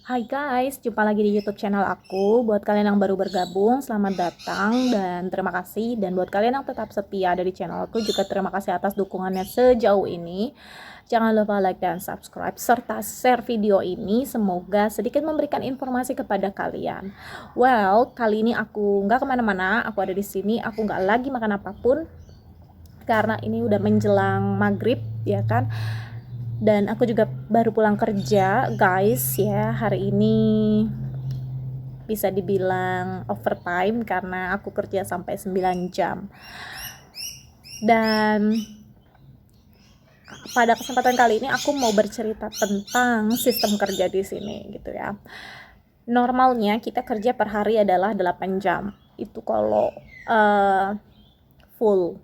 Hai guys, jumpa lagi di YouTube channel aku. Buat kalian yang baru bergabung, selamat datang dan terima kasih. Dan buat kalian yang tetap setia dari channel aku, juga terima kasih atas dukungannya sejauh ini. Jangan lupa like dan subscribe, serta share video ini. Semoga sedikit memberikan informasi kepada kalian. Well, kali ini aku nggak kemana-mana, aku ada di sini. Aku nggak lagi makan apapun, karena ini udah menjelang maghrib, ya kan? Dan aku juga baru pulang kerja guys ya. Hari ini bisa dibilang overtime karena aku kerja sampai 9 jam. Dan pada kesempatan kali ini aku mau bercerita tentang sistem kerja di sini gitu ya. Normalnya kita kerja per hari adalah 8 jam. Itu kalau full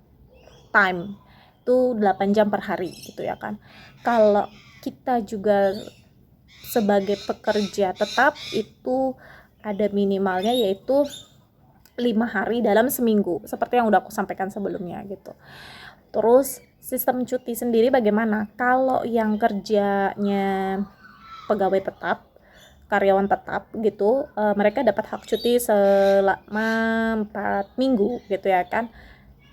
time itu 8 jam per hari gitu ya kan. Kalau kita juga sebagai pekerja tetap itu ada minimalnya, yaitu 5 hari dalam seminggu, seperti yang udah aku sampaikan sebelumnya gitu. Terus sistem cuti sendiri bagaimana? Kalau yang kerjanya pegawai tetap, karyawan tetap gitu, mereka dapat hak cuti selama 4 minggu gitu ya kan.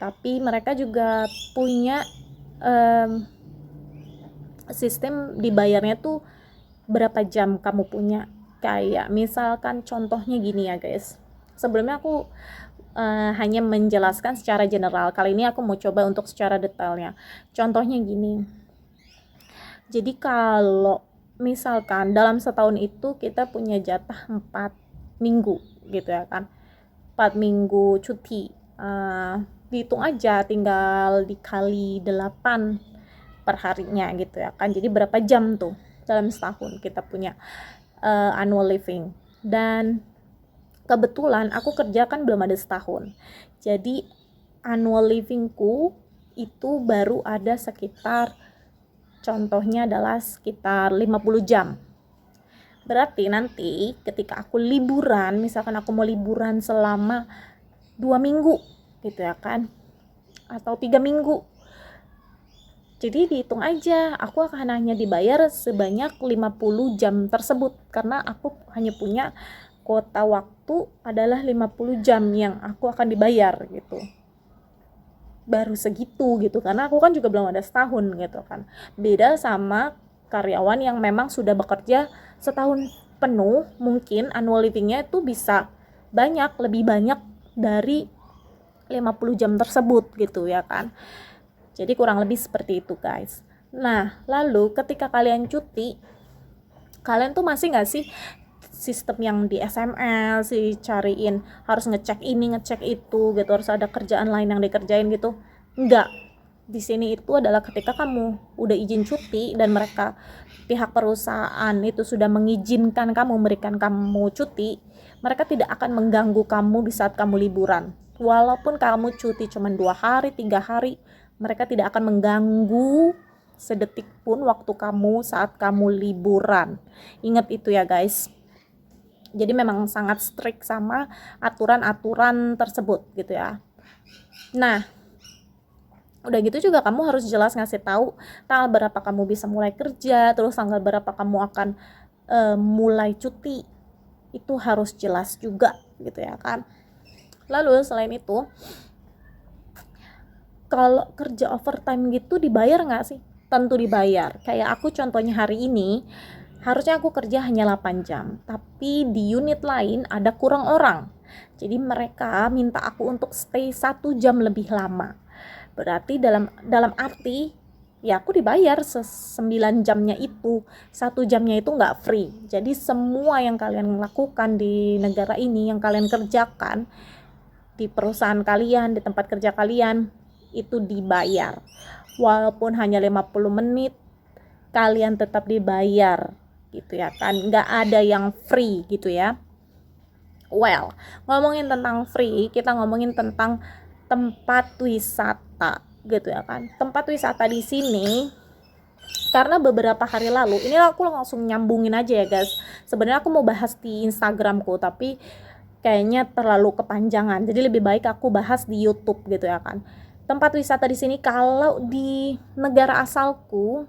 Tapi mereka juga punya sistem dibayarnya tuh berapa jam kamu punya. Kayak misalkan contohnya gini ya guys. Sebelumnya aku hanya menjelaskan secara general. Kali ini aku mau coba untuk secara detailnya. Contohnya gini. Jadi kalau misalkan dalam setahun itu kita punya jatah 4 minggu gitu ya kan. 4 minggu cuti. Dihitung aja, tinggal dikali 8 per harinya gitu ya kan. Jadi berapa jam tuh dalam setahun kita punya annual leaving. Dan kebetulan aku kerja kan belum ada setahun, jadi annual leavingku itu baru ada sekitar, contohnya adalah sekitar 50 jam. Berarti nanti ketika aku liburan, misalkan aku mau liburan selama 2 minggu gitu ya kan, atau 3 minggu, jadi dihitung aja aku akan hanya dibayar sebanyak 50 jam tersebut, karena aku hanya punya kuota waktu adalah 50 jam yang aku akan dibayar gitu. Baru segitu gitu, karena aku kan juga belum ada setahun gitu kan. Beda sama karyawan yang memang sudah bekerja setahun penuh, mungkin annual leavingnya itu bisa banyak, lebih banyak dari 50 jam tersebut gitu ya kan. Jadi kurang lebih seperti itu guys. Nah, lalu ketika kalian cuti, kalian tuh masih nggak sih sistem yang di SMS cariin harus ngecek ini ngecek itu gitu, harus ada kerjaan lain yang dikerjain gitu? Enggak. Di sini itu adalah ketika kamu udah izin cuti dan mereka, pihak perusahaan itu sudah mengizinkan kamu, memberikan kamu cuti, mereka tidak akan mengganggu kamu di saat kamu liburan. Walaupun kamu cuti cuma 2 hari 3 hari, mereka tidak akan mengganggu sedetik pun waktu kamu saat kamu liburan. Ingat itu ya guys. Jadi memang sangat strict sama aturan-aturan tersebut gitu ya. Nah, udah gitu juga kamu harus jelas ngasih tahu tanggal berapa kamu bisa mulai kerja, terus tanggal berapa kamu akan mulai cuti. Itu harus jelas juga gitu ya kan. Lalu selain itu, kalau kerja overtime gitu dibayar nggak sih? Tentu dibayar. Kayak aku contohnya hari ini, harusnya aku kerja hanya 8 jam, tapi di unit lain ada kurang orang. Jadi mereka minta aku untuk stay 1 jam lebih lama. Berarti dalam arti ya aku dibayar 9 jamnya itu, 1 jamnya itu nggak free. Jadi semua yang kalian lakukan di negara ini, yang kalian kerjakan di perusahaan kalian, di tempat kerja kalian, itu dibayar. Walaupun hanya 50 menit, kalian tetap dibayar gitu ya kan, nggak ada yang free gitu ya. Well, ngomongin tentang free, kita ngomongin tentang tempat wisata gitu ya kan. Tempat wisata di sini, karena beberapa hari lalu, ini aku langsung nyambungin aja ya guys. Sebenarnya aku mau bahas di Instagramku, tapi kayaknya terlalu kepanjangan. Jadi lebih baik aku bahas di YouTube gitu ya kan. Tempat wisata di sini, kalau di negara asalku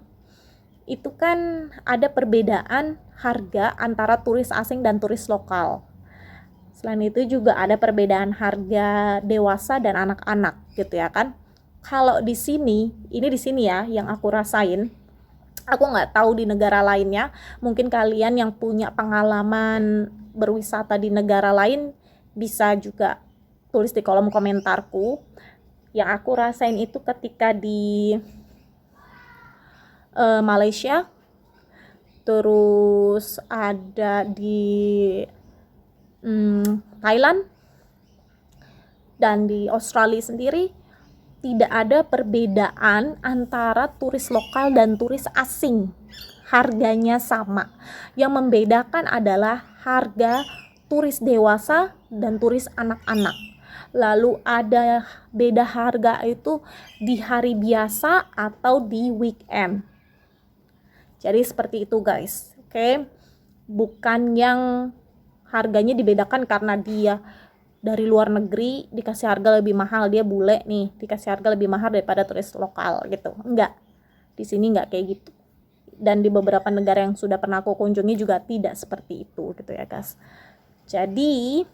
itu kan ada perbedaan harga antara turis asing dan turis lokal. Selain itu juga ada perbedaan harga dewasa dan anak-anak gitu ya kan. Kalau di sini, ini di sini ya yang aku rasain. Aku nggak tahu di negara lainnya. Mungkin kalian yang punya pengalaman berwisata di negara lain bisa juga tulis di kolom komentarku. Yang aku rasain itu ketika di Malaysia, terus ada di Thailand, dan di Australia sendiri tidak ada perbedaan antara turis lokal dan turis asing. Harganya sama. Yang membedakan adalah harga turis dewasa dan turis anak-anak. Lalu ada beda harga itu di hari biasa atau di weekend. Jadi seperti itu guys, oke? Bukan yang harganya dibedakan karena dia dari luar negeri dikasih harga lebih mahal, dia bule nih dikasih harga lebih mahal daripada turis lokal gitu. Enggak, di sini enggak kayak gitu. Dan di beberapa negara yang sudah pernah aku kunjungi juga tidak seperti itu gitu ya guys. Jadi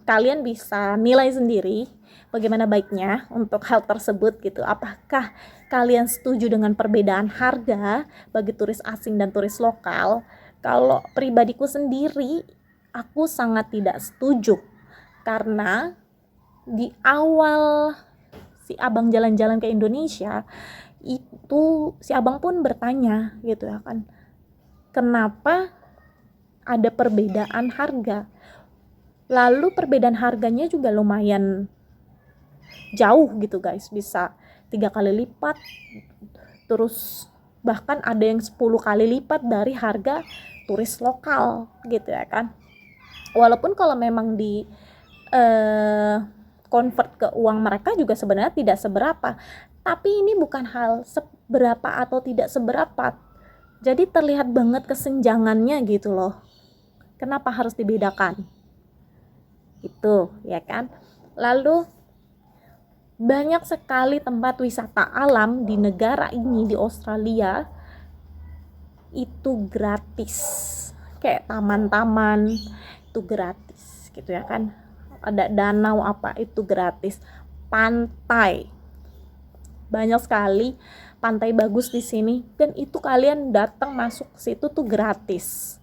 kalian bisa nilai sendiri bagaimana baiknya untuk hal tersebut gitu. Apakah kalian setuju dengan perbedaan harga bagi turis asing dan turis lokal? Kalau pribadiku sendiri, aku sangat tidak setuju. Karena di awal si abang jalan-jalan ke Indonesia, itu si abang pun bertanya gitu ya kan, kenapa ada perbedaan harga? Lalu perbedaan harganya juga lumayan jauh gitu guys, bisa 3 kali lipat, terus bahkan ada yang 10 kali lipat dari harga turis lokal gitu ya kan. Walaupun kalau memang di convert ke uang mereka juga sebenarnya tidak seberapa, tapi ini bukan hal seberapa atau tidak seberapa, jadi terlihat banget kesenjangannya gitu loh. Kenapa harus dibedakan? Itu ya kan. Lalu banyak sekali tempat wisata alam di negara ini, di Australia, itu gratis. Kayak taman-taman itu gratis gitu ya kan. Ada danau apa itu gratis. Pantai, banyak sekali pantai bagus di sini, dan itu kalian datang masuk ke situ tuh gratis.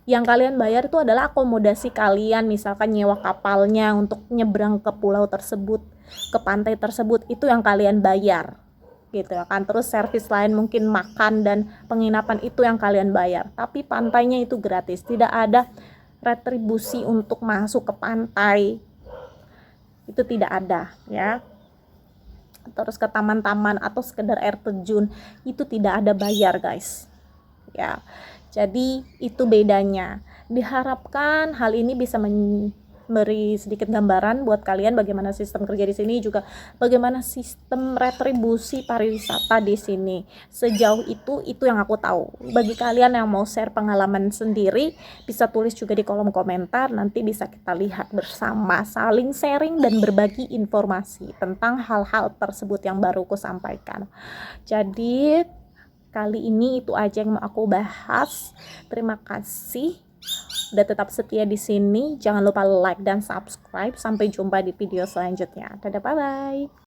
Yang kalian bayar itu adalah akomodasi kalian, misalkan nyewa kapalnya untuk nyebrang ke pulau tersebut, ke pantai tersebut, itu yang kalian bayar gitu ya kan. Terus servis lain mungkin makan dan penginapan itu yang kalian bayar, tapi pantainya itu gratis, tidak ada retribusi untuk masuk ke pantai, itu tidak ada ya. Terus ke taman-taman atau sekedar air terjun itu tidak ada bayar guys ya. Jadi itu bedanya. Diharapkan hal ini bisa memberi sedikit gambaran buat kalian bagaimana sistem kerja di sini, juga bagaimana sistem retribusi pariwisata di sini. Sejauh itu yang aku tahu. Bagi kalian yang mau share pengalaman sendiri, bisa tulis juga di kolom komentar, nanti bisa kita lihat bersama, saling sharing dan berbagi informasi tentang hal-hal tersebut yang baru aku sampaikan. Jadi kali ini itu aja yang mau aku bahas. Terima kasih udah tetap setia di sini. Jangan lupa like dan subscribe. Sampai jumpa di video selanjutnya. Dadah, bye bye.